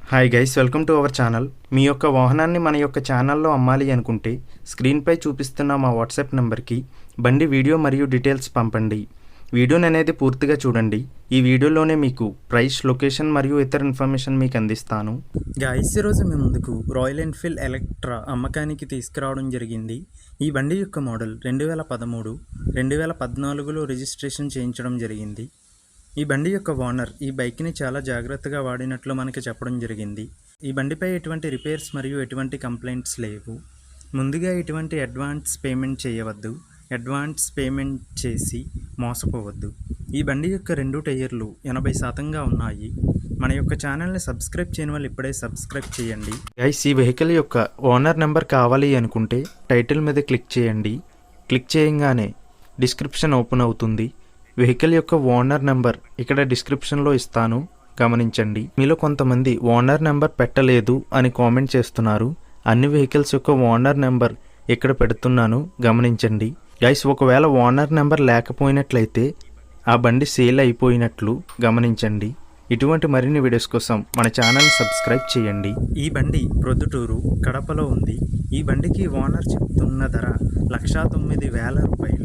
Hi guys, welcome to our channel. మీ యొక్క వాహనాన్ని మన యొక్క ఛానల్లో అమ్మాలి అనుకుంటే స్క్రీన్పై చూపిస్తున్న మా వాట్సాప్ నెంబర్కి బండి వీడియో మరియు డీటెయిల్స్ పంపండి. వీడియోని అనేది పూర్తిగా చూడండి. ఈ వీడియోలోనే మీకు ప్రైస్, లొకేషన్ మరియు ఇతర ఇన్ఫర్మేషన్ మీకు అందిస్తాను. గాయస్, ఈరోజు మీ ముందుకు రాయల్ ఎన్ఫీల్డ్ ఎలక్ట్రా అమ్మకానికి తీసుకురావడం జరిగింది. ఈ బండి యొక్క మోడల్ 2013, 2014లో రిజిస్ట్రేషన్ చేయించడం జరిగింది. ఈ బండి యొక్క ఓనర్ ఈ బైక్ని చాలా జాగ్రత్తగా వాడినట్లు మనకి చెప్పడం జరిగింది. ఈ బండిపై ఎటువంటి రిపేర్స్ మరియు ఎటువంటి కంప్లైంట్స్ లేవు. ముందుగా ఎటువంటి అడ్వాన్స్ పేమెంట్ చేయవద్దు. అడ్వాన్స్ పేమెంట్ చేసి మోసపోవద్దు. ఈ బండి యొక్క 2 టైర్లు 80% ఉన్నాయి. మన యొక్క ఛానల్ని సబ్స్క్రైబ్ చేయని వాళ్ళు ఇప్పుడే సబ్స్క్రైబ్ చేయండి. గైస్, ఈ వెహికల్ యొక్క ఓనర్ నెంబర్ కావాలి అనుకుంటే టైటిల్ మీద క్లిక్ చేయండి. క్లిక్ చేయగానే డిస్క్రిప్షన్ ఓపెన్ అవుతుంది. వెహికల్ యొక్క ఓనర్ నెంబర్ ఇక్కడ డిస్క్రిప్షన్లో ఇస్తాను, గమనించండి. మీలో కొంతమంది ఓనర్ నెంబర్ పెట్టలేదు అని కామెంట్ చేస్తున్నారు. అన్ని వెహికల్స్ యొక్క ఓనర్ నెంబర్ ఇక్కడ పెడుతున్నాను, గమనించండి. గైస్, ఒకవేళ ఓనర్ నెంబర్ లేకపోయినట్లయితే ఆ బండి సేల్ అయిపోయినట్లు గమనించండి. ఇటువంటి మరిన్ని వీడియోస్ కోసం మన ఛానల్ సబ్స్క్రైబ్ చేయండి. ఈ బండి ప్రొద్దుటూరు, కడపలో ఉంది. ఈ బండికి ఓనర్ చెప్తున్న ధర 1,09,000 రూపాయలు.